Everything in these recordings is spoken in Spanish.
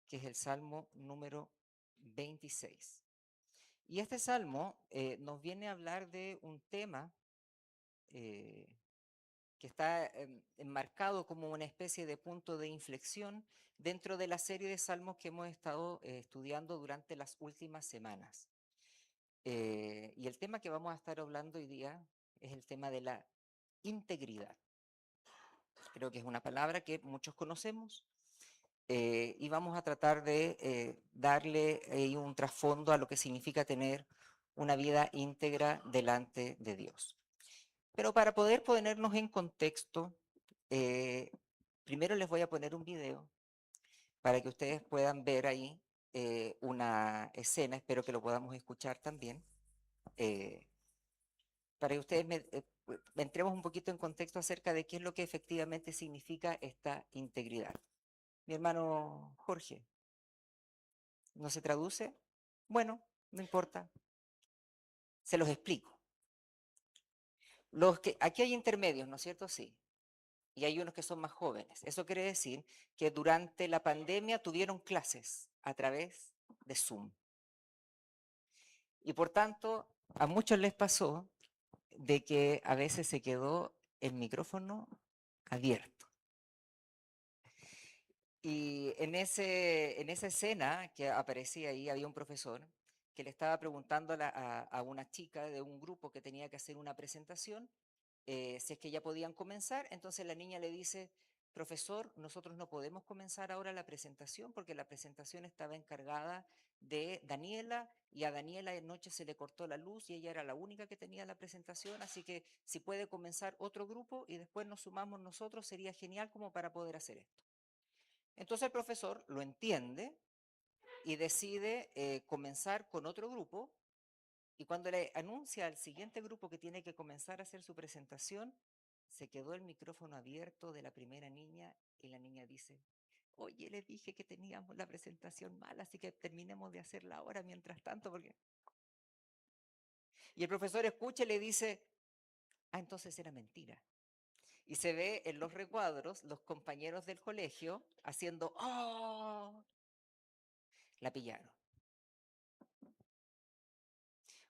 que es el Salmo número 26. Y este salmo nos viene a hablar de un tema eh, que está enmarcado como una especie de punto de inflexión dentro de la serie de salmos que hemos estado estudiando durante las últimas semanas. Y el tema que vamos a estar hablando hoy día es el tema de la integridad. Creo que es una palabra que muchos conocemos y vamos a tratar de darle un trasfondo a lo que significa tener una vida íntegra delante de Dios. Pero para poder ponernos en contexto, eh, primero les voy a poner un video para que ustedes puedan ver ahí una escena, espero que lo podamos escuchar también, eh, para que ustedes entremos un poquito en contexto acerca de qué es lo que efectivamente significa esta integridad. Mi hermano Jorge, ¿no se traduce? Bueno, no importa, se los explico. Aquí hay intermedios, ¿no es cierto? Sí. Y hay unos que son más jóvenes. Eso quiere decir que durante la pandemia tuvieron clases a través de Zoom. Y por tanto, a muchos les pasó de que a veces se quedó el micrófono abierto. Y en esa escena que aparecía ahí, había un profesor que le estaba preguntando a una chica de un grupo que tenía que hacer una presentación si es que ya podían comenzar. Entonces la niña le dice, profesor, nosotros no podemos comenzar ahora la presentación porque la presentación estaba encargada de Daniela y a Daniela de noche se le cortó la luz y ella era la única que tenía la presentación, así que si puede comenzar otro grupo y después nos sumamos nosotros, sería genial como para poder hacer esto. Entonces el profesor lo entiende y decide comenzar con otro grupo y cuando le anuncia al siguiente grupo que tiene que comenzar a hacer su presentación, se quedó el micrófono abierto de la primera niña y la niña dice, oye, le dije que teníamos la presentación mal, así que terminemos de hacerla ahora mientras tanto. Y el profesor escucha y le dice, ah, entonces era mentira. Y se ve en los recuadros los compañeros del colegio haciendo, ¡oh! La pillaron.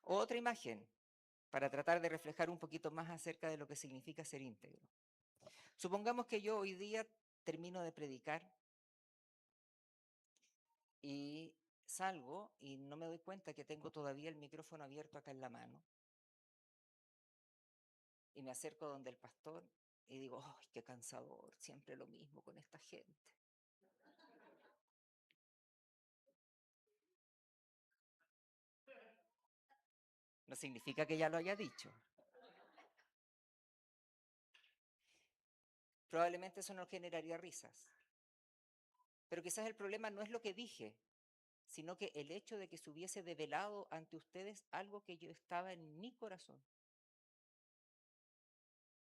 Otra imagen para tratar de reflejar un poquito más acerca de lo que significa ser íntegro. Supongamos que yo hoy día termino de predicar y salgo y no me doy cuenta que tengo todavía el micrófono abierto acá en la mano y me acerco donde el pastor y digo, ¡ay, qué cansador! Siempre lo mismo con esta gente. No significa que ya lo haya dicho. Probablemente eso no generaría risas. Pero quizás el problema no es lo que dije, sino que el hecho de que se hubiese develado ante ustedes algo que yo estaba en mi corazón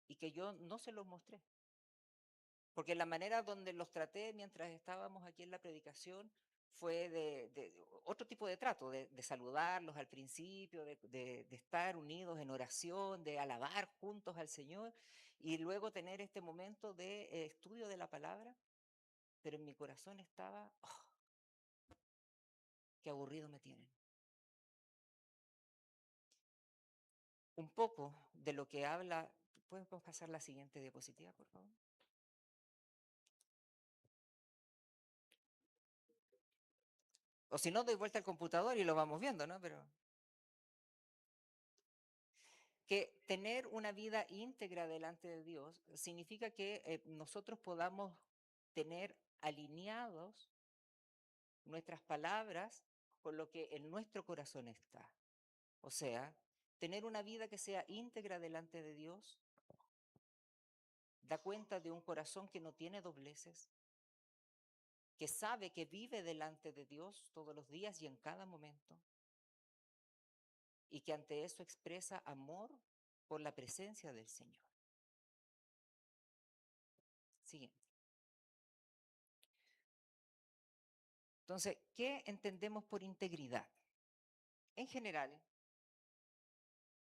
y que yo no se los mostré. Porque la manera donde los traté mientras estábamos aquí en la predicación fue de otro tipo de trato, de saludarlos al principio, de estar unidos en oración, de alabar juntos al Señor y luego tener este momento de estudio de la palabra, pero en mi corazón estaba, oh, qué aburrido me tienen. Un poco de lo que habla, ¿puedes pasar la siguiente diapositiva, por favor? O si no, doy vuelta al computador y lo vamos viendo, ¿no? Pero que tener una vida íntegra delante de Dios significa que nosotros podamos tener alineados nuestras palabras con lo que en nuestro corazón está. O sea, tener una vida que sea íntegra delante de Dios da cuenta de un corazón que no tiene dobleces, que sabe que vive delante de Dios todos los días y en cada momento, y que ante eso expresa amor por la presencia del Señor. Siguiente. Entonces, ¿qué entendemos por integridad? En general,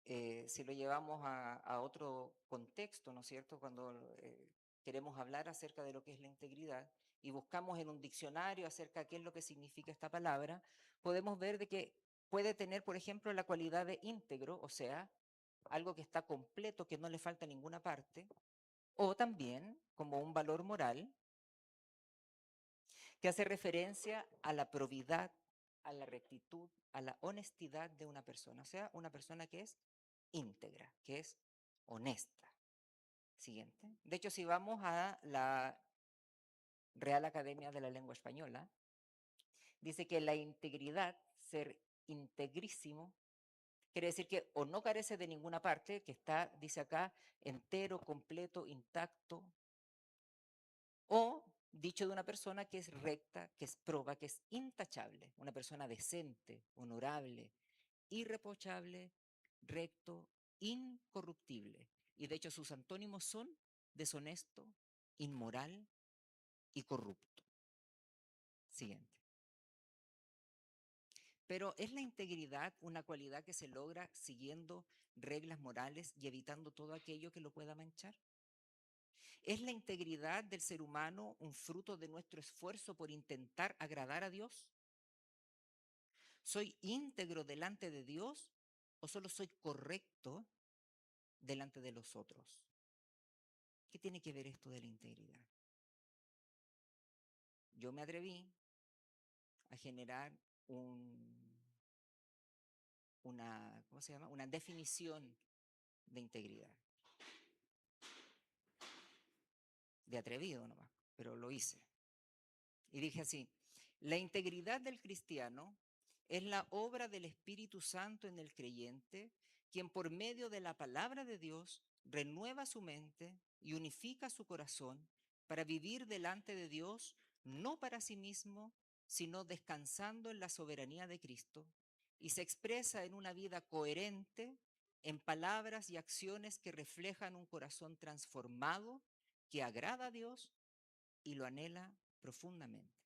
si lo llevamos a otro contexto, ¿no es cierto? Cuando queremos hablar acerca de lo que es la integridad, y buscamos en un diccionario acerca de qué es lo que significa esta palabra, podemos ver de que puede tener, por ejemplo, la cualidad de íntegro, o sea, algo que está completo, que no le falta ninguna parte, o también como un valor moral que hace referencia a la probidad, a la rectitud, a la honestidad de una persona, o sea, una persona que es íntegra, que es honesta. Siguiente. De hecho, si vamos a la Real Academia de la Lengua Española, dice que la integridad, ser integrísimo, quiere decir que o no carece de ninguna parte, que está, dice acá, entero, completo, intacto, o dicho de una persona que es recta, que es proba, que es intachable, una persona decente, honorable, irreprochable, recto, incorruptible. Y de hecho sus antónimos son deshonesto, inmoral y corrupto. Siguiente. Pero ¿es la integridad una cualidad que se logra siguiendo reglas morales y evitando todo aquello que lo pueda manchar? ¿Es la integridad del ser humano un fruto de nuestro esfuerzo por intentar agradar a Dios? ¿Soy íntegro delante de Dios o solo soy correcto delante de los otros? ¿Qué tiene que ver esto de la integridad? Yo me atreví a generar ¿cómo se llama? Una definición de integridad. De atrevido nomás, pero lo hice. Y dije así, la integridad del cristiano es la obra del Espíritu Santo en el creyente, quien por medio de la palabra de Dios renueva su mente y unifica su corazón para vivir delante de Dios, no para sí mismo, sino descansando en la soberanía de Cristo, y se expresa en una vida coherente, en palabras y acciones que reflejan un corazón transformado que agrada a Dios y lo anhela profundamente.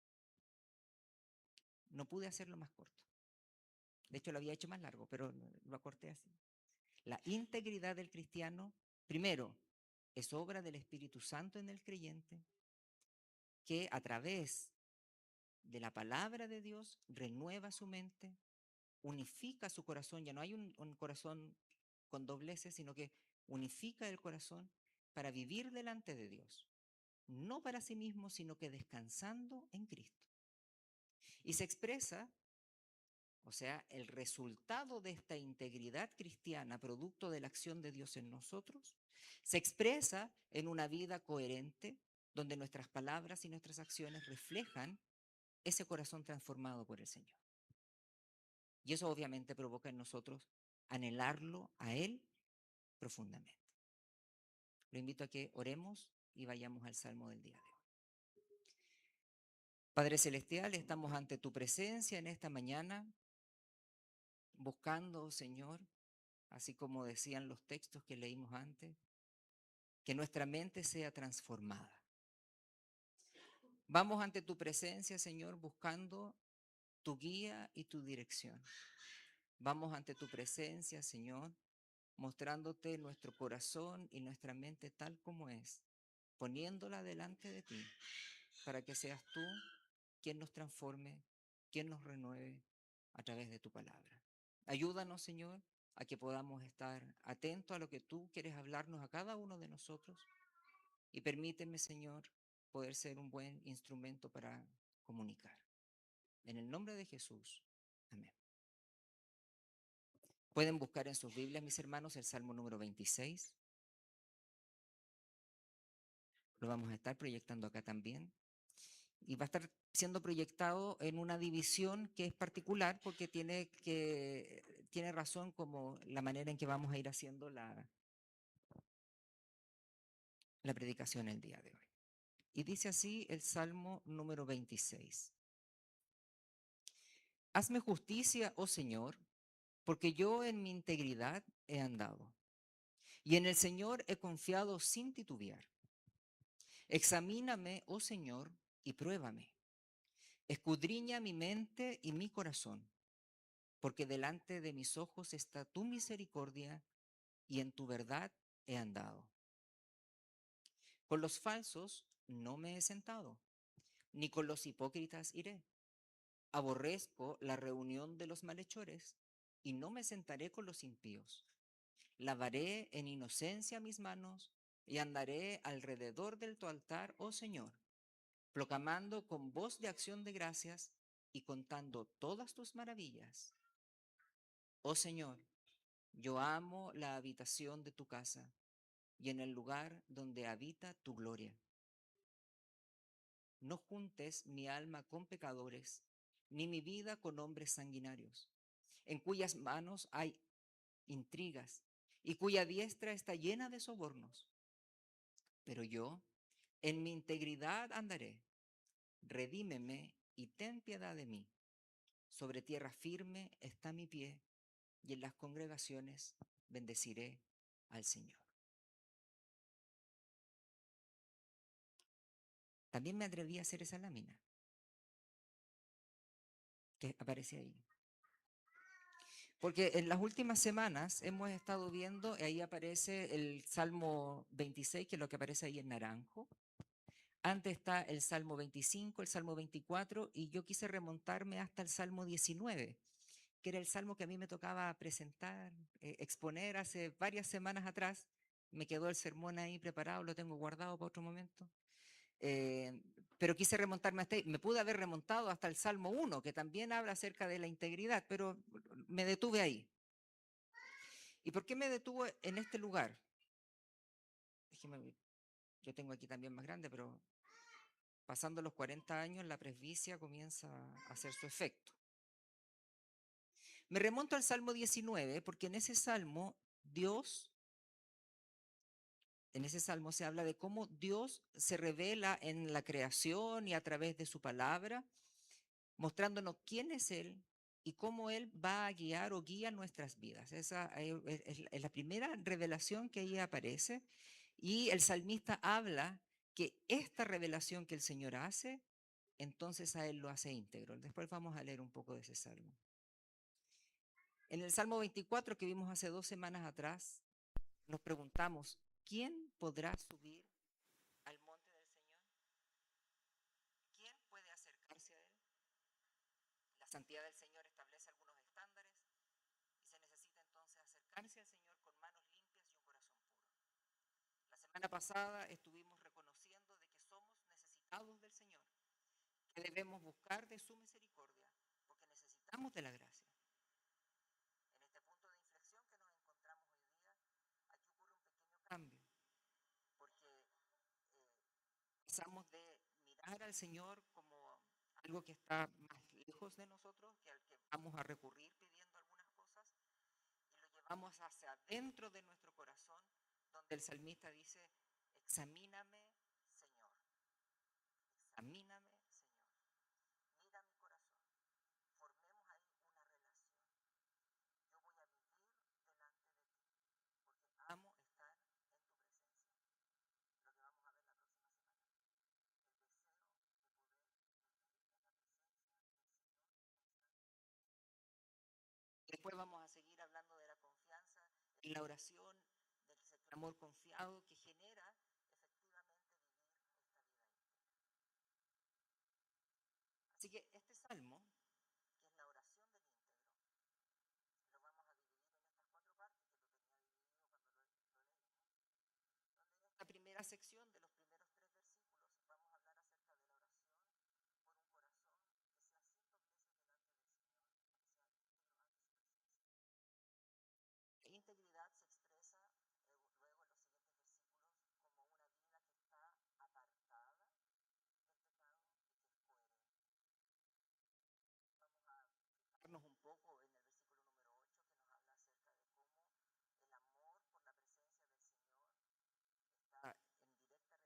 No pude hacerlo más corto. De hecho, lo había hecho más largo, pero lo acorté así. La integridad del cristiano, primero, es obra del Espíritu Santo en el creyente, que a través de la palabra de Dios renueva su mente, unifica su corazón. Ya no hay un corazón con dobleces, sino que unifica el corazón para vivir delante de Dios. No para sí mismo, sino que descansando en Cristo. Y se expresa, o sea, el resultado de esta integridad cristiana, producto de la acción de Dios en nosotros, se expresa en una vida coherente, donde nuestras palabras y nuestras acciones reflejan ese corazón transformado por el Señor. Y eso obviamente provoca en nosotros anhelarlo a Él profundamente. Lo invito a que oremos y vayamos al Salmo del día de hoy. Padre Celestial, estamos ante tu presencia en esta mañana, buscando, Señor, así como decían los textos que leímos antes, que nuestra mente sea transformada. Vamos ante tu presencia, Señor, buscando tu guía y tu dirección. Vamos ante tu presencia, Señor, mostrándote nuestro corazón y nuestra mente tal como es, poniéndola delante de ti, para que seas tú quien nos transforme, quien nos renueve a través de tu palabra. Ayúdanos, Señor, a que podamos estar atentos a lo que tú quieres hablarnos a cada uno de nosotros y permíteme, Señor, poder ser un buen instrumento para comunicar. En el nombre de Jesús. Amén. Pueden buscar en sus Biblias, mis hermanos, el Salmo número 26. Lo vamos a estar proyectando acá también. Y va a estar siendo proyectado en una división que es particular porque tiene razón como la manera en que vamos a ir haciendo la predicación el día de hoy. Y dice así el Salmo número 26. Hazme justicia, oh Señor, porque yo en mi integridad he andado, y en el Señor he confiado sin titubear. Examíname, oh Señor, y pruébame. Escudriña mi mente y mi corazón, porque delante de mis ojos está tu misericordia, y en tu verdad he andado. Con los falsos no me he sentado, ni con los hipócritas iré. Aborrezco la reunión de los malhechores, y no me sentaré con los impíos. Lavaré en inocencia mis manos, y andaré alrededor del tu altar, oh Señor, proclamando con voz de acción de gracias y contando todas tus maravillas. Oh Señor, yo amo la habitación de tu casa y en el lugar donde habita tu gloria. No juntes mi alma con pecadores, ni mi vida con hombres sanguinarios, en cuyas manos hay intrigas y cuya diestra está llena de sobornos. Pero yo, en mi integridad andaré. Redímeme y ten piedad de mí. Sobre tierra firme está mi pie, y en las congregaciones bendeciré al Señor. También me atreví a hacer esa lámina que aparece ahí. Porque en las últimas semanas hemos estado viendo, y ahí aparece el Salmo 26, que es lo que aparece ahí en naranjo. Antes está el Salmo 25, el Salmo 24, y yo quise remontarme hasta el Salmo 19, que era el salmo que a mí me tocaba presentar, exponer hace varias semanas atrás. Me quedó el sermón ahí preparado, lo tengo guardado para otro momento. Eh, pero quise remontarme hasta ahí. Me pude haber remontado hasta el Salmo 1, que también habla acerca de la integridad, pero me detuve ahí. ¿Y por qué me detuve en este lugar? Déjeme, yo tengo aquí también más grande, pero pasando los 40 años la presbicia comienza a hacer su efecto. Me remonto al Salmo 19 porque en ese salmo en ese salmo se habla de cómo Dios se revela en la creación y a través de su palabra, mostrándonos quién es Él y cómo Él va a guiar o guía nuestras vidas. Esa es la primera revelación que ahí aparece. Y el salmista habla que esta revelación que el Señor hace, entonces a Él lo hace íntegro. Después vamos a leer un poco de ese salmo. En el Salmo 24 que vimos hace 2 semanas atrás, nos preguntamos, ¿quién podrá subir al monte del Señor? ¿Quién puede acercarse a Él? La santidad del Señor establece algunos estándares y se necesita entonces acercarse al Señor con manos limpias y un corazón puro. La semana pasada estuvimos reconociendo de que somos necesitados del Señor, que debemos buscar de su misericordia, porque necesitamos de la gracia. En este punto de inflexión que nos encontramos hoy día, aquí ocurre un pequeño cambio, porque pasamos de mirar al Señor como algo que está más lejos de nosotros, que al que vamos a recurrir pidiendo algunas cosas, y lo llevamos hacia adentro de nuestro corazón, donde el salmista dice, examíname, Señor, examíname, Señor, mira mi corazón, formemos ahí una relación. Yo voy a vivir delante de ti, porque amo estar en tu presencia. Lo que vamos a ver la próxima semana. El deseo de poder vivir en la presencia del Señor constantemente. Después vamos a seguir hablando de la confianza en la oración, del clamor confiado que genera efectivamente vivir esta vida íntegra. Así que este salmo, que es la oración del íntegro, lo vamos a dividir en estas 4 partes, que lo tenía dividido cuando lo leímos, donde en esta primera sección de los primeros 3 versículos vamos a hablar acerca de la oración por un corazón que sea 100 veces delante del Señor, que sea íntegro ante su presencia. La integridad se expresa luego en los siguientes versículos como una vida que está apartada del pecado y que es coherente. Vamos a fijarnos un poco en el versículo número 8 que nos habla acerca de cómo el amor por la presencia del Señor está en directa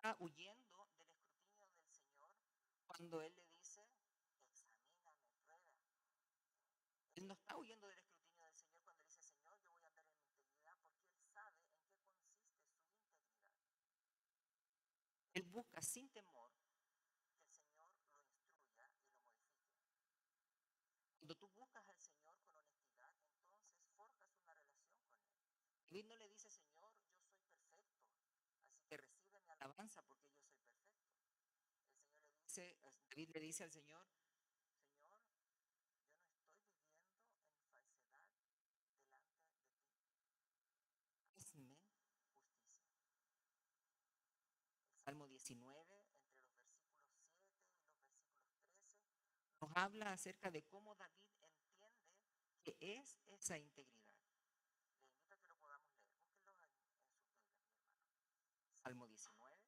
está huyendo del escrutinio del Señor cuando Él le dice, examíname, prueba. Él no está huyendo del escrutinio del Señor cuando le dice, Señor, yo voy a andar en mi integridad, porque Él sabe en qué consiste su integridad. Él busca sin temor que el Señor lo instruya y lo modifique. Cuando tú buscas al Señor con honestidad, entonces forjas una relación con Él. David no le dice, Señor, yo soy perfecto, así que recibe mi alabanza porque yo soy perfecto. El Señor le dice, David le dice al Señor, Señor, yo no estoy viviendo en falsedad delante de ti. Hazme justicia. El Salmo 19, entre los versículos 7 y los versículos 13, nos habla acerca de cómo David entiende que es esa integridad. Le invito a que lo podamos leer. Búsquenlo en sus Biblias, mi hermano. Salmo 19, un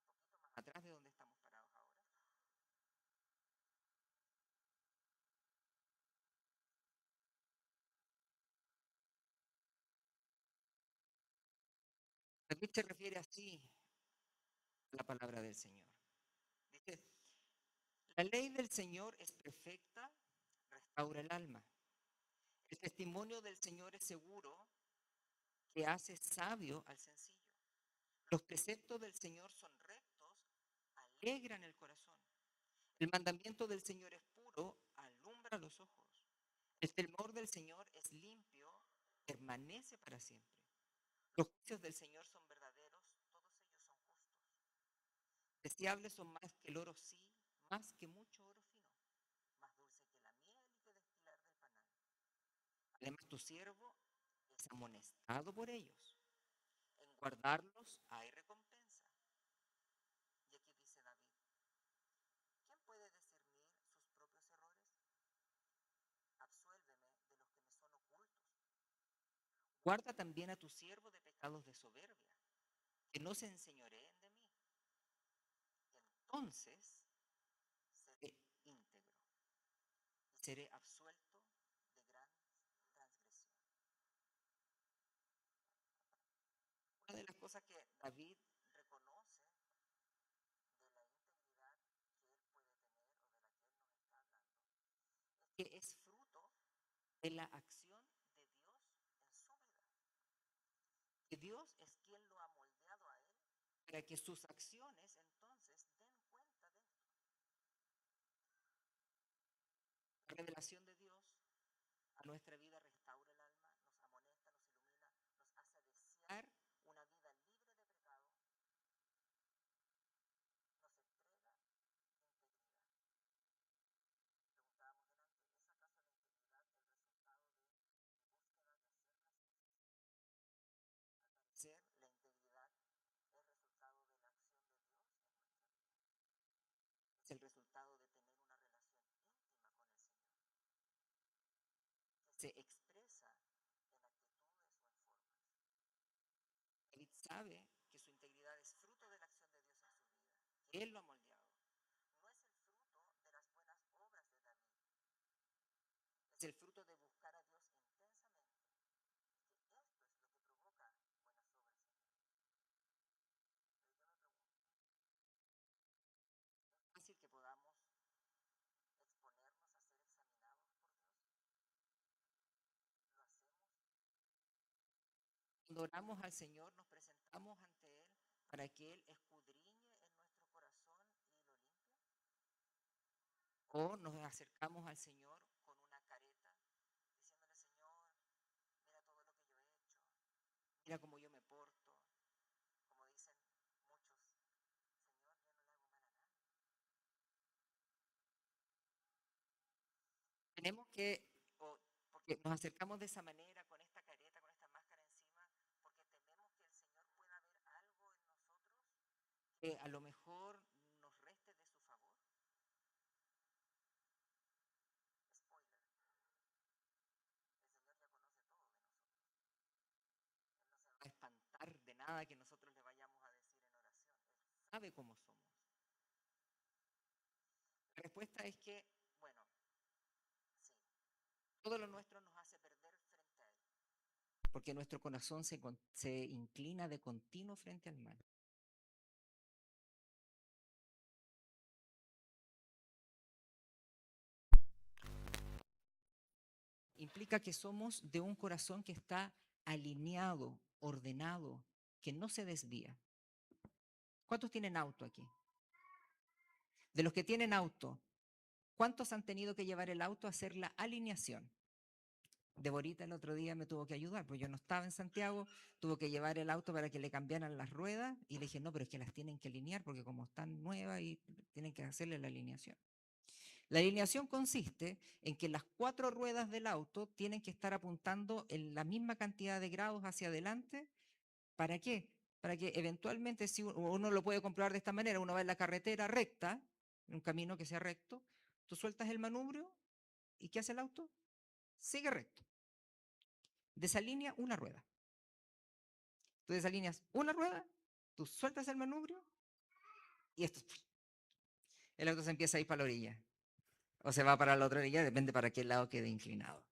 poquito más atrás de donde estamos parados ahora. David se refiere así a la palabra del Señor. Dice, la ley del Señor es perfecta, restaura el alma. El testimonio del Señor es seguro, que hace sabio al sencillo. Los preceptos del Señor son rectos, alegran el corazón. El mandamiento del Señor es puro, alumbra los ojos. El temor del Señor es limpio, permanece para siempre. Los juicios del Señor son verdaderos, todos ellos son justos. Deseables son más que el oro, sí, más que mucho oro fino, más dulce que la miel y que destilar del panal. Además, tu siervo es amonestado por ellos. En guardarlos hay recompensa. Y aquí dice David, ¿quién puede discernir sus propios errores? Absuélveme de los que me son ocultos. Guarda también a tu siervo de pecados de soberbia, que no se enseñoreen de mí. Entonces seré íntegro y seré absuelto de gran transgresión. Una de las cosas que David reconoce de la integridad que él puede tener o de la que él nos está hablando es que es fruto de la acción de Dios en su vida. Que Dios es quien lo ha moldeado a él para que sus acciones entonces den cuenta de esto. La revelación de Dios a nuestra vida restaura el alma, nos amonesta, nos ilumina, nos hace desear una vida libre de pecado, nos entrega integridad. Preguntábamos delante, ¿es acaso la integridad el resultado de mi búsqueda de hacer las cosas? Al parecer, la integridad es resultado de la acción de Dios en nuestra vida. Es el resultado de tener una relación íntima con el Señor, que se expresa en actitudes o en formas. David sabe que su integridad es fruto de la acción de Dios en su vida, que Él lo ha moldeado. No es el fruto de las buenas obras de David, es el fruto de buscar a Dios intensamente, que esto es lo que provoca buenas obras en Él. Pero yo me pregunto, ¿es fácil que podamos exponernos a ser examinados por Dios? ¿Lo hacemos? Cuando oramos al Señor, nos presentamos ante Él para que Él escudriñe en nuestro corazón y lo limpie. O nos acercamos al Señor con una careta, diciéndole, Señor, mira todo lo que yo he hecho, mira cómo yo me porto, como dicen muchos, Señor, yo no le hago mal a nadie. Tenemos que, porque nos acercamos de esa manera, con esta careta, con esta máscara encima, porque tememos que el Señor pueda ver algo en nosotros que a lo mejor nos reste de su favor. Spoiler, el Señor ya conoce todo de nosotros. Él no se va a espantar de nada que nosotros le vayamos a decir en oración. Él sabe cómo somos. La respuesta es que, bueno, sí, todo lo nuestro nos hace perder frente a Él, porque nuestro corazón se inclina de continuo frente al mal. implica que somos de un corazón que está alineado, ordenado, que no se desvía. ¿Cuántos tienen auto aquí? De los que tienen auto, ¿cuántos han tenido que llevar el auto a hacer la alineación? Deborita el otro día me tuvo que ayudar, pues yo no estaba en Santiago, tuvo que llevar el auto para que le cambiaran las ruedas y le dije, no, pero es que las tienen que alinear porque como están nuevas y tienen que hacerle la alineación. La alineación consiste en que las 4 ruedas del auto tienen que estar apuntando en la misma cantidad de grados hacia adelante. ¿Para qué? Para que eventualmente, si uno lo puede comprobar de esta manera, uno va en la carretera recta, en un camino que sea recto, tú sueltas el manubrio y ¿qué hace el auto? Sigue recto. Desalinea una rueda. Tú desalineas una rueda, tú sueltas el manubrio y esto, el auto se empieza a ir para la orilla. O se va para la otra orilla, depende para qué lado quede inclinado.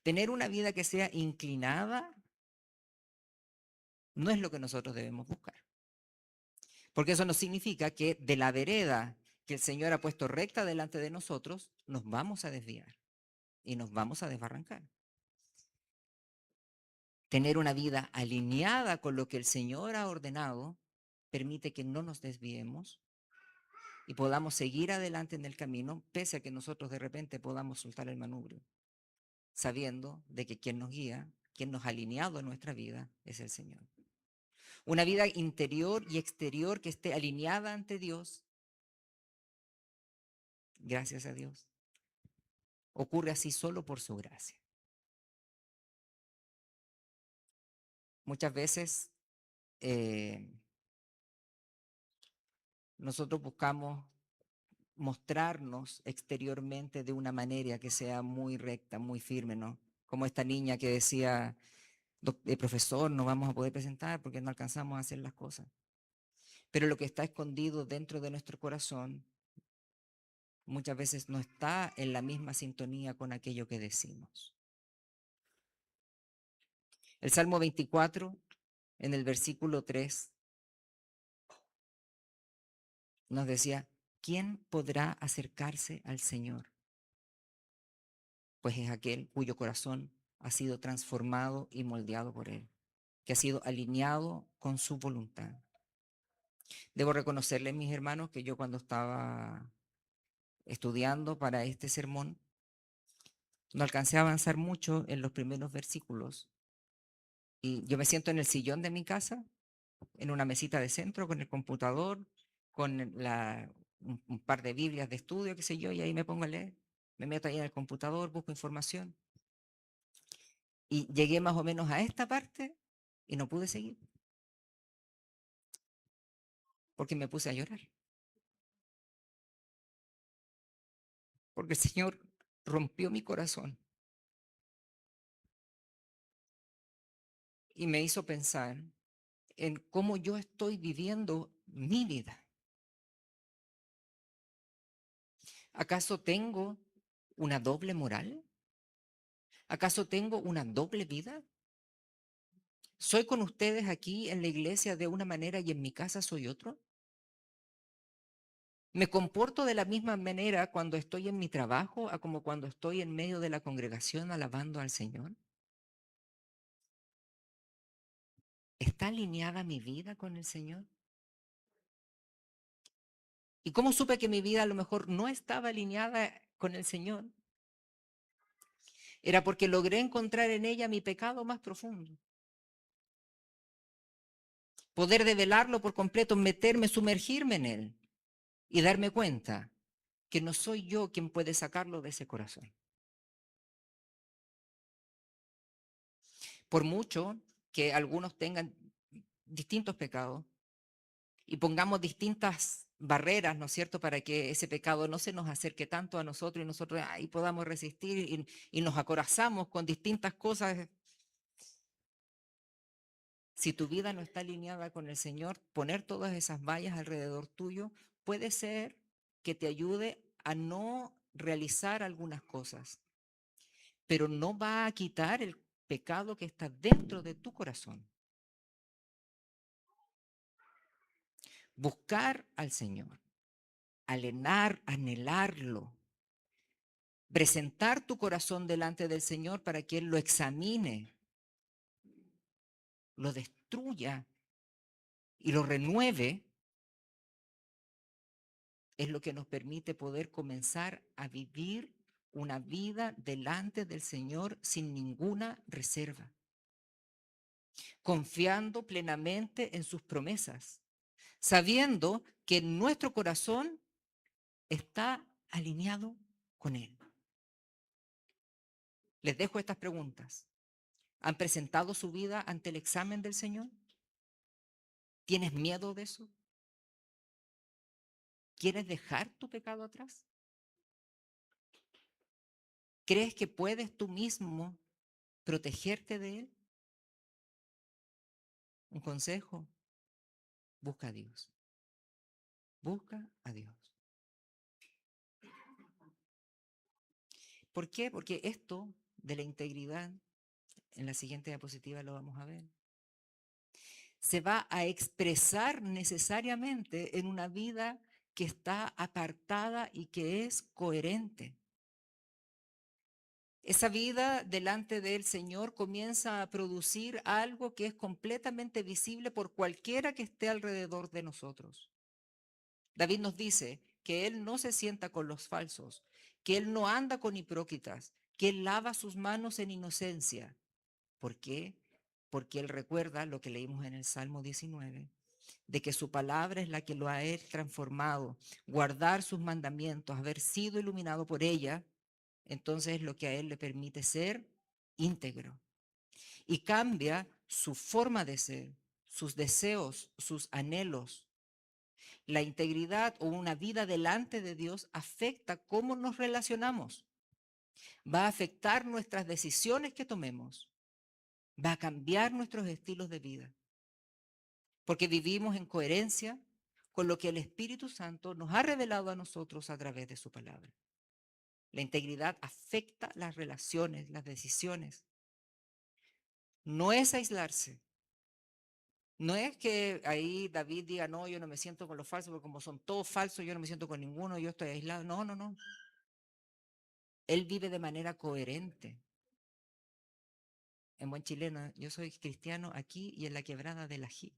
Tener una vida que sea inclinada no es lo que nosotros debemos buscar. Porque eso no significa que de la vereda que el Señor ha puesto recta delante de nosotros, nos vamos a desviar y nos vamos a desbarrancar. Tener una vida alineada con lo que el Señor ha ordenado permite que no nos desviemos y podamos seguir adelante en el camino, pese a que nosotros de repente podamos soltar el manubrio, sabiendo de que quien nos guía, quien nos ha alineado en nuestra vida, es el Señor. Una vida interior y exterior que esté alineada ante Dios, gracias a Dios, ocurre así solo por su gracia. Muchas veces nosotros buscamos mostrarnos exteriormente de una manera que sea muy recta, muy firme, ¿no? Como esta niña que decía, profesor, no vamos a poder presentar porque no alcanzamos a hacer las cosas. Pero lo que está escondido dentro de nuestro corazón muchas veces no está en la misma sintonía con aquello que decimos. El Salmo 24, en el versículo 3, nos decía, ¿quién podrá acercarse al Señor? Pues es aquel cuyo corazón ha sido transformado y moldeado por Él, que ha sido alineado con su voluntad. Debo reconocerles, mis hermanos, que yo cuando estaba estudiando para este sermón, no alcancé a avanzar mucho en los primeros versículos. Y yo me siento en el sillón de mi casa, en una mesita de centro, con el computador, con un par de Biblias de estudio, qué sé yo, y ahí me pongo a leer. Me meto ahí en el computador, busco información. Y llegué más o menos a esta parte y no pude seguir, porque me puse a llorar. Porque el Señor rompió mi corazón y me hizo pensar en cómo yo estoy viviendo mi vida. ¿Acaso tengo una doble moral? ¿Acaso tengo una doble vida? ¿Soy con ustedes aquí en la iglesia de una manera y en mi casa soy otro? ¿Me comporto de la misma manera cuando estoy en mi trabajo a como cuando estoy en medio de la congregación alabando al Señor? ¿Está alineada mi vida con el Señor? ¿Y cómo supe que mi vida a lo mejor no estaba alineada con el Señor? Era porque logré encontrar en ella mi pecado más profundo. Poder develarlo por completo, meterme, sumergirme en él y darme cuenta que no soy yo quien puede sacarlo de ese corazón. Por mucho que algunos tengan distintos pecados y pongamos distintas barreras, ¿no es cierto?, para que ese pecado no se nos acerque tanto a nosotros y nosotros ahí podamos resistir y nos acorazamos con distintas cosas. Si tu vida no está alineada con el Señor, poner todas esas vallas alrededor tuyo puede ser que te ayude a no realizar algunas cosas, pero no va a quitar el pecado que está dentro de tu corazón. Buscar al Señor, anhelarlo, presentar tu corazón delante del Señor para que Él lo examine, lo destruya y lo renueve, es lo que nos permite poder comenzar a vivir una vida delante del Señor sin ninguna reserva, confiando plenamente en sus promesas, sabiendo que nuestro corazón está alineado con Él. Les dejo estas preguntas. ¿Han presentado su vida ante el examen del Señor? ¿Tienes miedo de eso? ¿Quieres dejar tu pecado atrás? ¿Crees que puedes tú mismo protegerte de él? Un consejo, busca a Dios. Busca a Dios. ¿Por qué? Porque esto de la integridad, en la siguiente diapositiva lo vamos a ver, se va a expresar necesariamente en una vida que está apartada y que es coherente. Esa vida delante del Señor comienza a producir algo que es completamente visible por cualquiera que esté alrededor de nosotros. David nos dice que Él no se sienta con los falsos, que Él no anda con hipócritas, que Él lava sus manos en inocencia. ¿Por qué? Porque Él recuerda lo que leímos en el Salmo 19, de que su palabra es la que lo ha Él transformado, guardar sus mandamientos, haber sido iluminado por ella, entonces es lo que a Él le permite ser íntegro. Y cambia su forma de ser, sus deseos, sus anhelos. La integridad o una vida delante de Dios afecta cómo nos relacionamos. Va a afectar nuestras decisiones que tomemos. Va a cambiar nuestros estilos de vida. Porque vivimos en coherencia con lo que el Espíritu Santo nos ha revelado a nosotros a través de su palabra. La integridad afecta las relaciones, las decisiones. No es aislarse. No es que ahí David diga, no, yo no me siento con los falsos, porque como son todos falsos, yo no me siento con ninguno, yo estoy aislado. No, no, no. Él vive de manera coherente. En buen chileno, yo soy cristiano aquí y en la quebrada del Ají.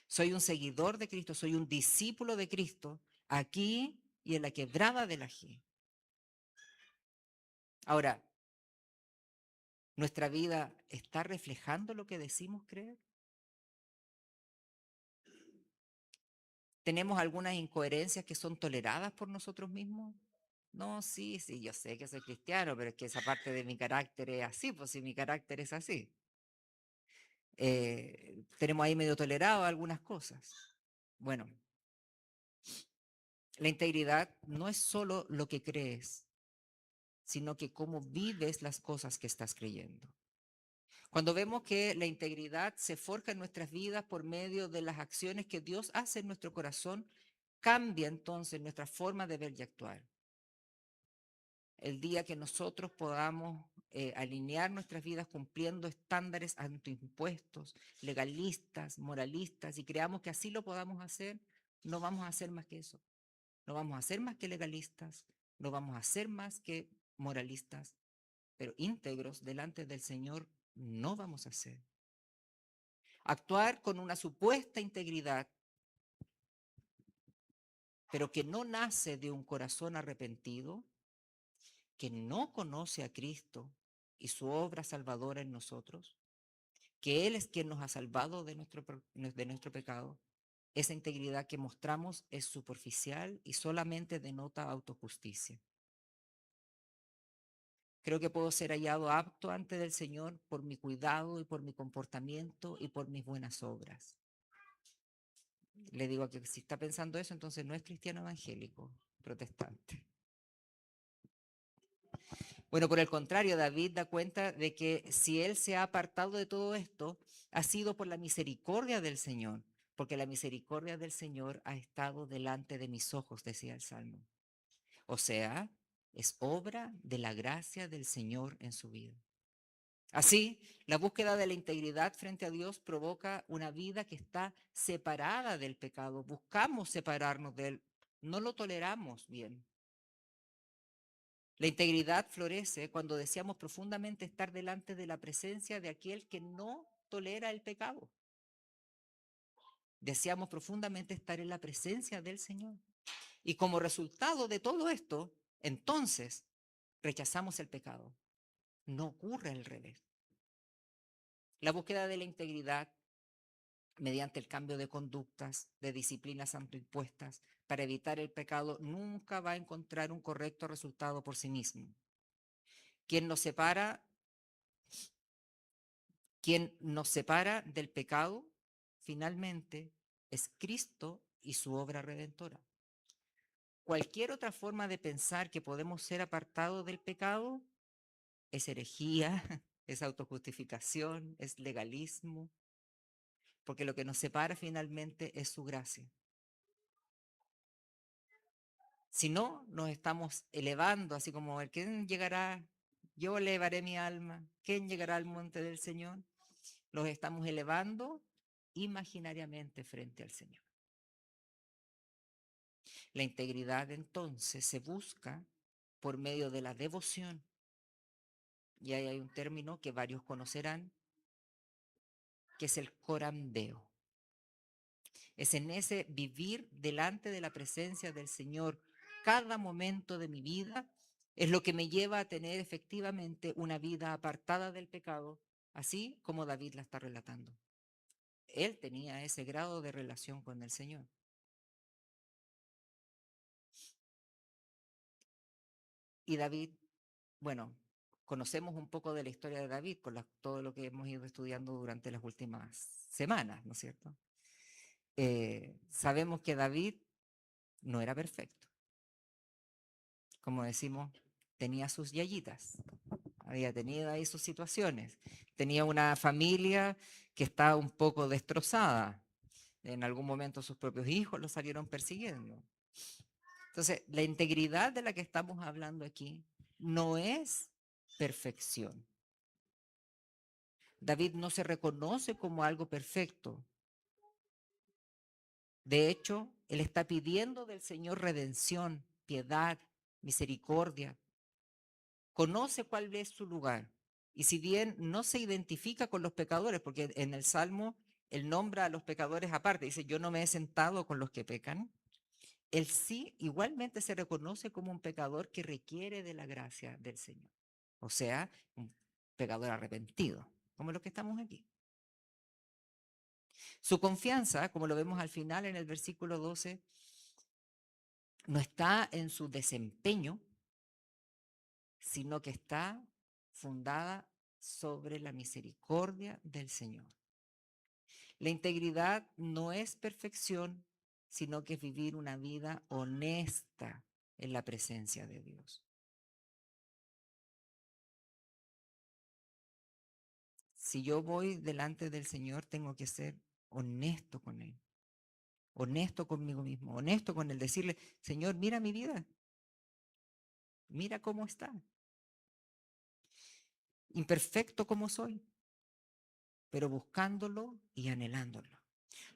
Soy un seguidor de Cristo, soy un discípulo de Cristo aquí y en la quebrada del Ají. Ahora, ¿nuestra vida está reflejando lo que decimos creer? ¿Tenemos algunas incoherencias que son toleradas por nosotros mismos? No, sí, sí, yo sé que soy cristiano, pero es que esa parte de mi carácter es así, pues si mi carácter es así. Tenemos ahí medio tolerado algunas cosas. Bueno, la integridad no es solo lo que crees, sino que cómo vives las cosas que estás creyendo. Cuando vemos que la integridad se forja en nuestras vidas por medio de las acciones que Dios hace en nuestro corazón, cambia entonces nuestra forma de ver y actuar. El día que nosotros podamos alinear nuestras vidas cumpliendo estándares autoimpuestos, legalistas, moralistas, y creamos que así lo podamos hacer, no vamos a hacer más que eso. No vamos a ser más que legalistas, no vamos a ser más que moralistas, pero íntegros delante del Señor no vamos a ser. Actuar con una supuesta integridad, pero que no nace de un corazón arrepentido, que no conoce a Cristo y su obra salvadora en nosotros, que Él es quien nos ha salvado de nuestro pecado, esa integridad que mostramos es superficial y solamente denota autojusticia. Creo que puedo ser hallado apto ante del Señor por mi cuidado y por mi comportamiento y por mis buenas obras. Le digo que si está pensando eso, entonces no es cristiano evangélico, protestante. Bueno, por el contrario, David da cuenta de que si él se ha apartado de todo esto, ha sido por la misericordia del Señor, porque la misericordia del Señor ha estado delante de mis ojos, decía el Salmo. O sea, es obra de la gracia del Señor en su vida. Así, la búsqueda de la integridad frente a Dios provoca una vida que está separada del pecado. Buscamos separarnos de él, no lo toleramos bien. La integridad florece cuando deseamos profundamente estar delante de la presencia de aquel que no tolera el pecado. Deseamos profundamente estar en la presencia del Señor. Y como resultado de todo esto, entonces rechazamos el pecado. No ocurre al revés. La búsqueda de la integridad mediante el cambio de conductas, de disciplinas autoimpuestas, para evitar el pecado, nunca va a encontrar un correcto resultado por sí mismo. Quien nos separa, quien nos separa del pecado, finalmente, es Cristo y su obra redentora. Cualquier otra forma de pensar que podemos ser apartados del pecado es herejía, es autojustificación, es legalismo, porque lo que nos separa finalmente es su gracia. Si no, nos estamos elevando, así como el ¿quién llegará? Yo elevaré mi alma. ¿Quién llegará al monte del Señor? Los estamos elevando imaginariamente frente al Señor. La integridad entonces se busca por medio de la devoción. Y ahí hay un término que varios conocerán, que es el corandeo. Es en ese vivir delante de la presencia del Señor cada momento de mi vida, es lo que me lleva a tener efectivamente una vida apartada del pecado, así como David la está relatando. Él tenía ese grado de relación con el Señor. Y David, bueno, conocemos un poco de la historia de David con todo lo que hemos ido estudiando durante las últimas semanas, ¿no es cierto? Sabemos que David no era perfecto. Como decimos, tenía sus yayitas, había tenido ahí sus situaciones, tenía una familia que estaba un poco destrozada, en algún momento sus propios hijos lo salieron persiguiendo. Entonces, la integridad de la que estamos hablando aquí no es perfección. David no se reconoce como algo perfecto. De hecho, él está pidiendo del Señor redención, piedad, misericordia. Conoce cuál es su lugar. Y si bien no se identifica con los pecadores, porque en el Salmo él nombra a los pecadores aparte, dice, yo no me he sentado con los que pecan, él sí igualmente se reconoce como un pecador que requiere de la gracia del Señor. O sea, un pecador arrepentido, como los que estamos aquí. Su confianza, como lo vemos al final en el versículo 12, no está en su desempeño, sino que está fundada sobre la misericordia del Señor. La integridad no es perfección, sino que es vivir una vida honesta en la presencia de Dios. Si yo voy delante del Señor, tengo que ser honesto con Él, honesto conmigo mismo, honesto con Él, decirle, Señor, mira mi vida, mira cómo está, imperfecto como soy, pero buscándolo y anhelándolo.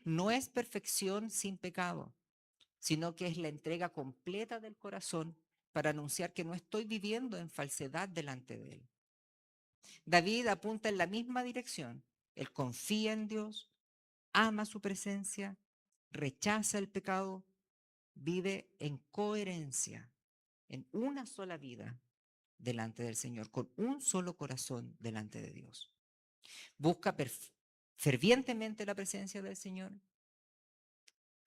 No es perfección sin pecado, sino que es la entrega completa del corazón para anunciar que no estoy viviendo en falsedad delante de Él. David apunta en la misma dirección. Él confía en Dios, ama su presencia, rechaza el pecado, vive en coherencia, en una sola vida delante del Señor, con un solo corazón delante de Dios. Busca fervientemente la presencia del Señor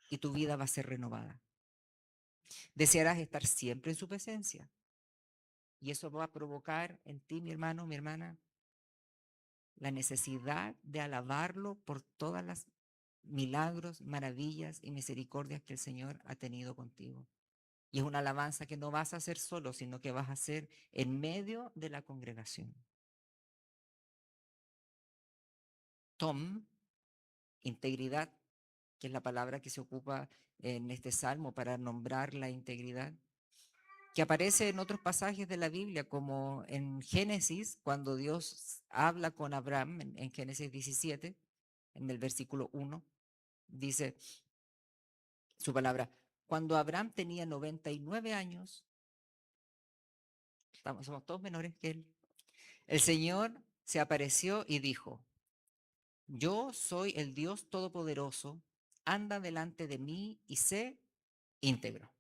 y tu vida va a ser renovada. Desearás estar siempre en su presencia y eso va a provocar en ti, mi hermano, mi hermana, la necesidad de alabarlo por todas las milagros, maravillas y misericordias que el Señor ha tenido contigo. Y es una alabanza que no vas a hacer solo, sino que vas a hacer en medio de la congregación. Tom, integridad, que es la palabra que se ocupa en este salmo para nombrar la integridad, que aparece en otros pasajes de la Biblia, como en Génesis, cuando Dios habla con Abraham, en Génesis 17, en el versículo 1, dice su palabra, cuando Abraham tenía 99 años, somos todos menores que él. El Señor se apareció y dijo: yo soy el Dios Todopoderoso, anda delante de mí y sé íntegro.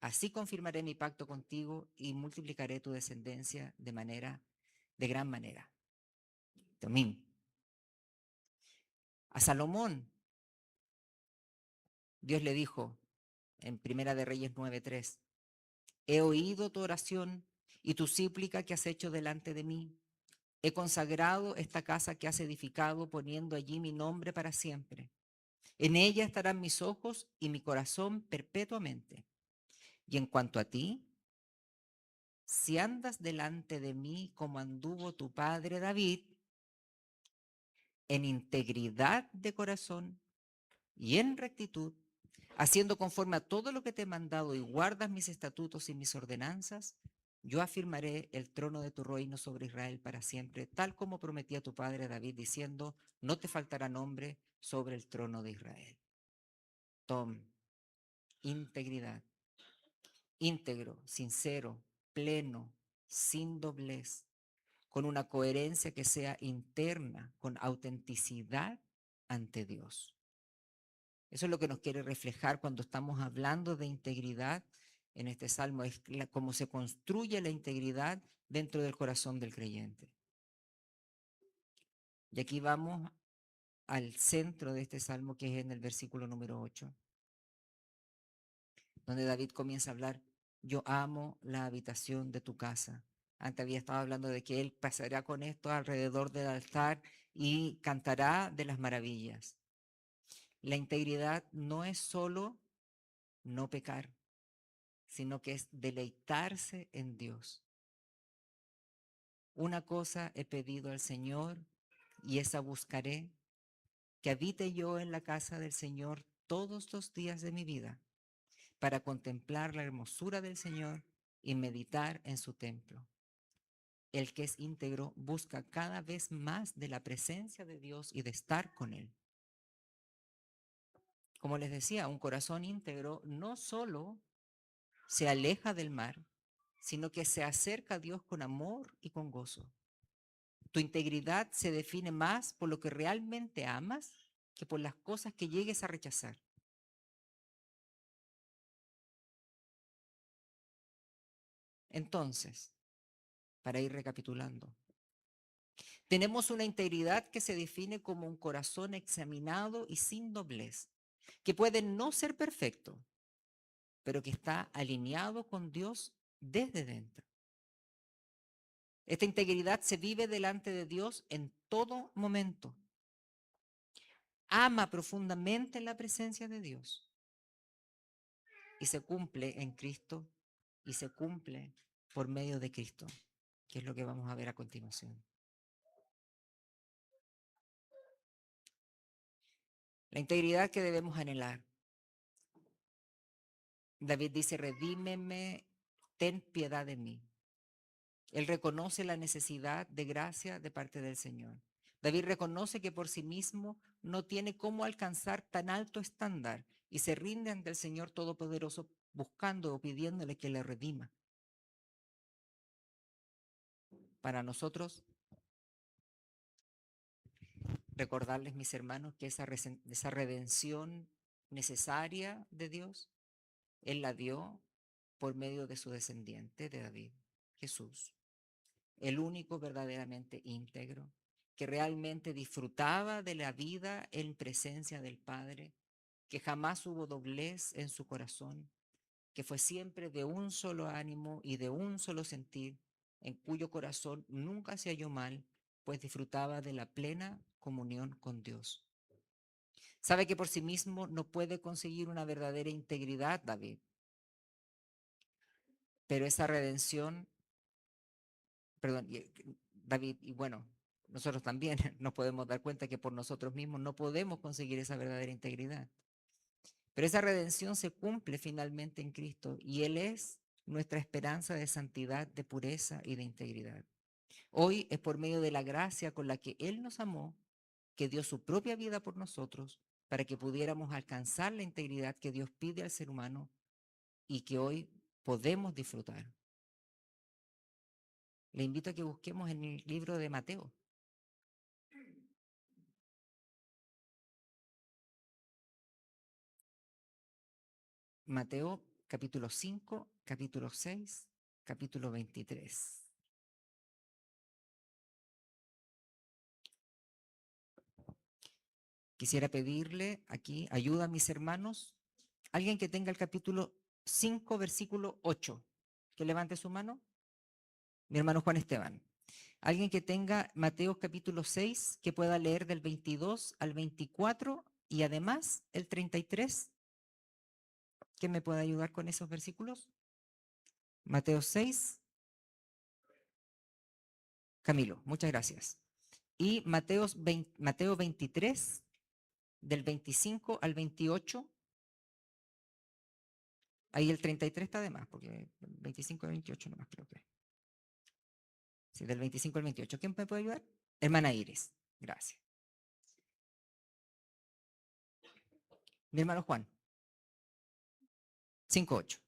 Así confirmaré mi pacto contigo y multiplicaré tu descendencia de gran manera. También. A Salomón, Dios le dijo en Primera de Reyes 9:3: he oído tu oración y tu súplica que has hecho delante de mí. He consagrado esta casa que has edificado, poniendo allí mi nombre para siempre. En ella estarán mis ojos y mi corazón perpetuamente. Y en cuanto a ti, si andas delante de mí como anduvo tu padre David, en integridad de corazón y en rectitud, haciendo conforme a todo lo que te he mandado y guardas mis estatutos y mis ordenanzas, yo afirmaré el trono de tu reino sobre Israel para siempre, tal como prometí a tu padre David, diciendo: no te faltará nombre sobre el trono de Israel. Tom, integridad, íntegro, sincero, pleno, sin doblez, con una coherencia que sea interna, con autenticidad ante Dios. Eso es lo que nos quiere reflejar cuando estamos hablando de integridad en este salmo, es cómo se construye la integridad dentro del corazón del creyente. Y aquí vamos al centro de este salmo, que es en el versículo número 8, donde David comienza a hablar: yo amo la habitación de tu casa. Antes había estado hablando de que él pasará con esto alrededor del altar y cantará de las maravillas. La integridad no es solo no pecar, sino que es deleitarse en Dios. Una cosa he pedido al Señor y esa buscaré, que habite yo en la casa del Señor todos los días de mi vida, para contemplar la hermosura del Señor y meditar en su templo. El que es íntegro busca cada vez más de la presencia de Dios y de estar con Él. Como les decía, un corazón íntegro no solo se aleja del mal, sino que se acerca a Dios con amor y con gozo. Tu integridad se define más por lo que realmente amas que por las cosas que llegues a rechazar. Entonces, para ir recapitulando, tenemos una integridad que se define como un corazón examinado y sin doblez, que puede no ser perfecto, pero que está alineado con Dios desde dentro. Esta integridad se vive delante de Dios en todo momento. Ama profundamente la presencia de Dios y se cumple en Cristo y se cumple por medio de Cristo, que es lo que vamos a ver a continuación. La integridad que debemos anhelar. David dice: redímeme, ten piedad de mí. Él reconoce la necesidad de gracia de parte del Señor. David reconoce que por sí mismo no tiene cómo alcanzar tan alto estándar y se rinde ante el Señor Todopoderoso buscando o pidiéndole que le redima. Para nosotros, recordarles, mis hermanos, que esa redención necesaria de Dios, Él la dio por medio de su descendiente, de David, Jesús, el único verdaderamente íntegro, que realmente disfrutaba de la vida en presencia del Padre, que jamás hubo doblez en su corazón, que fue siempre de un solo ánimo y de un solo sentir, en cuyo corazón nunca se halló mal, pues disfrutaba de la plena comunión con Dios. Sabe que por sí mismo no puede conseguir una verdadera integridad, David, pero esa redención, perdón, David, y bueno, nosotros también nos podemos dar cuenta que por nosotros mismos no podemos conseguir esa verdadera integridad. Pero esa redención se cumple finalmente en Cristo y Él es nuestra esperanza de santidad, de pureza y de integridad. Hoy es por medio de la gracia con la que Él nos amó, que dio su propia vida por nosotros, para que pudiéramos alcanzar la integridad que Dios pide al ser humano y que hoy podemos disfrutar. Le invito a que busquemos en el libro de Mateo. Mateo capítulo 5, capítulo 6, capítulo 23. Quisiera pedirle aquí ayuda a mis hermanos. Alguien que tenga el capítulo 5, versículo 8, que levante su mano. Mi hermano Juan Esteban. Alguien que tenga Mateo capítulo 6, que pueda leer del 22 al 24 y además el 33, que me pueda ayudar con esos versículos. Mateo 6. Camilo, muchas gracias. Y Mateo 23, del 25 al 28. Ahí el 33 está de más, porque 25 al 28 nomás creo que. Sí, del 25 al 28. ¿Quién me puede ayudar? Hermana Iris, gracias. Mi hermano Juan, 5:8.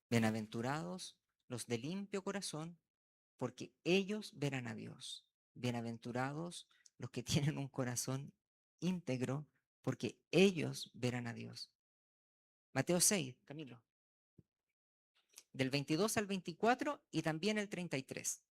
Bienaventurados los de limpio corazón, porque ellos verán a Dios. Bienaventurados los que tienen un corazón íntegro, porque ellos verán a Dios. Mateo 6, Camilo. Del 22 al 24 y también el 33.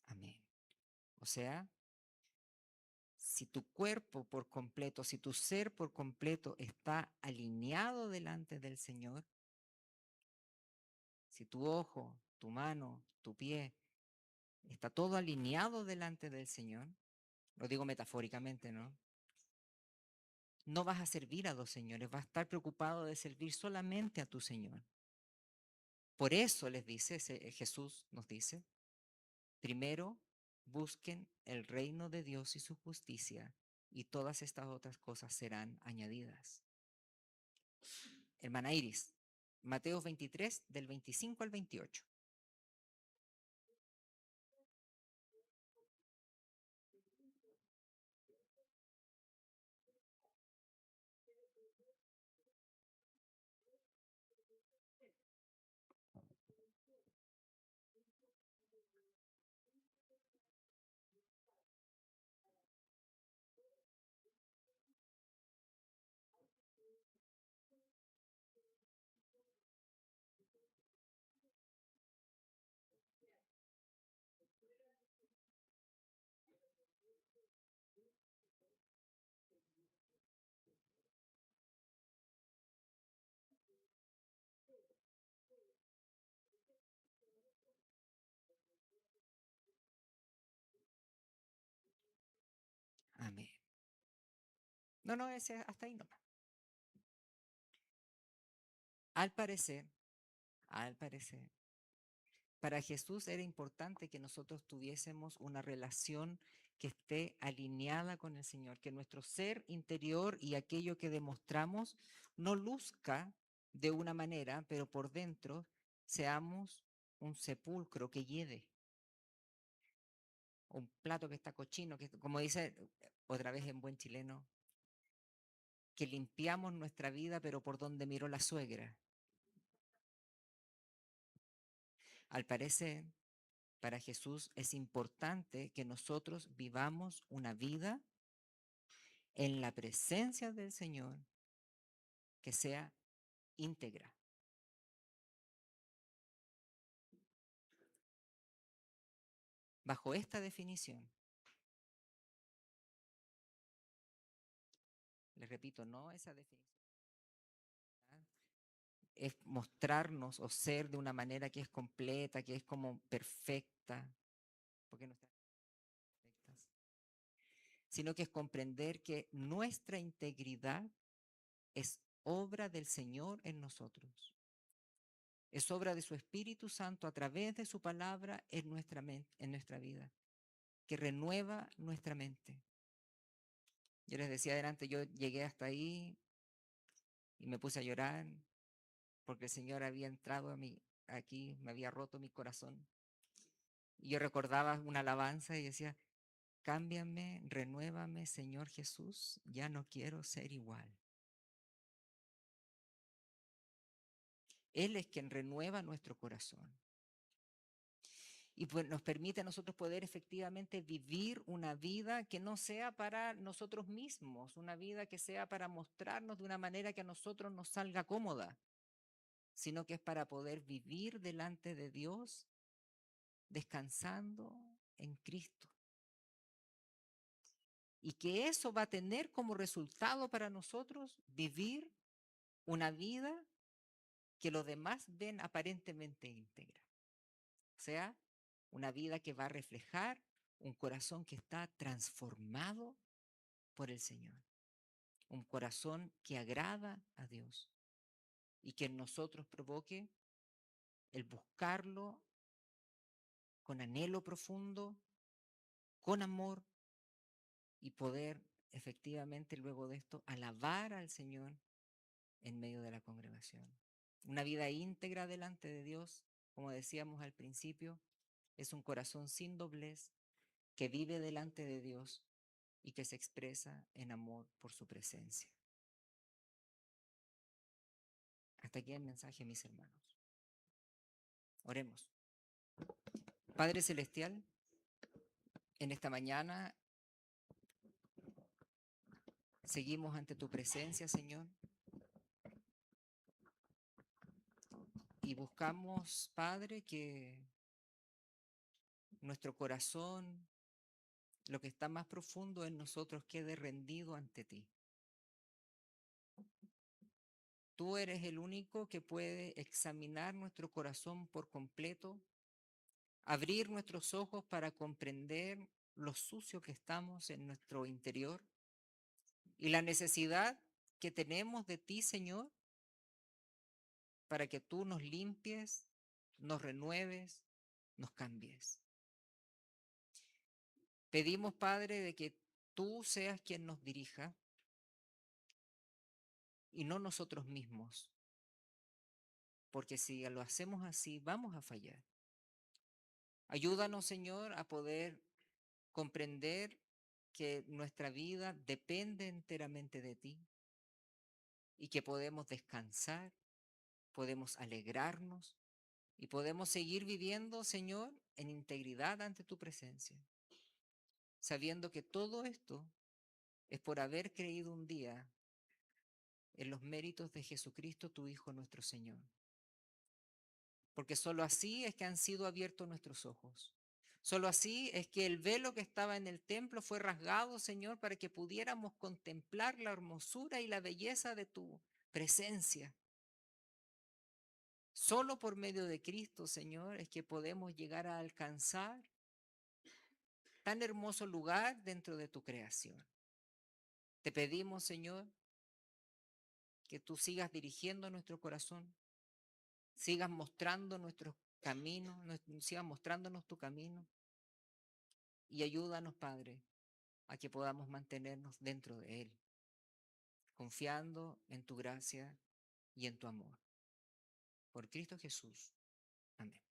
Amén. O sea, si tu cuerpo por completo, si tu ser por completo está alineado delante del Señor, si tu ojo, tu mano, tu pie, está todo alineado delante del Señor, lo digo metafóricamente, ¿no? No vas a servir a dos señores, vas a estar preocupado de servir solamente a tu Señor. Por eso les dice, Jesús nos dice, primero busquen el reino de Dios y su justicia, y todas estas otras cosas serán añadidas. Hermana Iris, Mateo 23, del 25 al 28. Amén. No, ese hasta ahí nomás. Al parecer, al parecer, para Jesús era importante que nosotros tuviésemos una relación que esté alineada con el Señor, que nuestro ser interior y aquello que demostramos no luzca de una manera, pero por dentro seamos un sepulcro que hiede, un plato que está cochino, que como dice otra vez en buen chileno, que limpiamos nuestra vida, pero por donde miró la suegra. Al parecer, para Jesús es importante que nosotros vivamos una vida en la presencia del Señor que sea íntegra. Bajo esta definición, les repito, no esa definición, es mostrarnos o ser de una manera que es completa, que es como perfecta, porque no está perfecta, sino que es comprender que nuestra integridad es obra del Señor en nosotros. Es obra de su Espíritu Santo a través de su palabra en en nuestra vida, que renueva nuestra mente. Yo les decía adelante, yo llegué hasta ahí y me puse a llorar porque el Señor había entrado aquí, me había roto mi corazón. Y yo recordaba una alabanza y decía, cámbiame, renuévame, Señor Jesús, ya no quiero ser igual. Él es quien renueva nuestro corazón. Y pues nos permite a nosotros poder efectivamente vivir una vida que no sea para nosotros mismos, una vida que sea para mostrarnos de una manera que a nosotros nos salga cómoda, sino que es para poder vivir delante de Dios descansando en Cristo. Y que eso va a tener como resultado para nosotros vivir una vida que los demás ven aparentemente íntegra. O sea, una vida que va a reflejar un corazón que está transformado por el Señor. Un corazón que agrada a Dios y que en nosotros provoque el buscarlo con anhelo profundo, con amor y poder efectivamente luego de esto alabar al Señor en medio de la congregación. Una vida íntegra delante de Dios, como decíamos al principio, es un corazón sin doblez que vive delante de Dios y que se expresa en amor por su presencia. Hasta aquí el mensaje, mis hermanos. Oremos. Padre Celestial, en esta mañana seguimos ante tu presencia, Señor, y buscamos, Padre, que nuestro corazón, lo que está más profundo en nosotros, quede rendido ante ti. Tú eres el único que puede examinar nuestro corazón por completo, abrir nuestros ojos para comprender lo sucio que estamos en nuestro interior y la necesidad que tenemos de ti, Señor, para que tú nos limpies, nos renueves, nos cambies. Pedimos, Padre, de que tú seas quien nos dirija y no nosotros mismos, porque si lo hacemos así, vamos a fallar. Ayúdanos, Señor, a poder comprender que nuestra vida depende enteramente de ti y que podemos descansar, podemos alegrarnos y podemos seguir viviendo, Señor, en integridad ante tu presencia, sabiendo que todo esto es por haber creído un día en los méritos de Jesucristo, tu Hijo nuestro Señor. Porque sólo así es que han sido abiertos nuestros ojos. Sólo así es que el velo que estaba en el templo fue rasgado, Señor, para que pudiéramos contemplar la hermosura y la belleza de tu presencia. Solo por medio de Cristo, Señor, es que podemos llegar a alcanzar tan hermoso lugar dentro de tu creación. Te pedimos, Señor, que tú sigas dirigiendo nuestro corazón, sigas mostrando nuestros caminos, sigas mostrándonos tu camino y ayúdanos, Padre, a que podamos mantenernos dentro de Él, confiando en tu gracia y en tu amor. Por Cristo Jesús. Amén.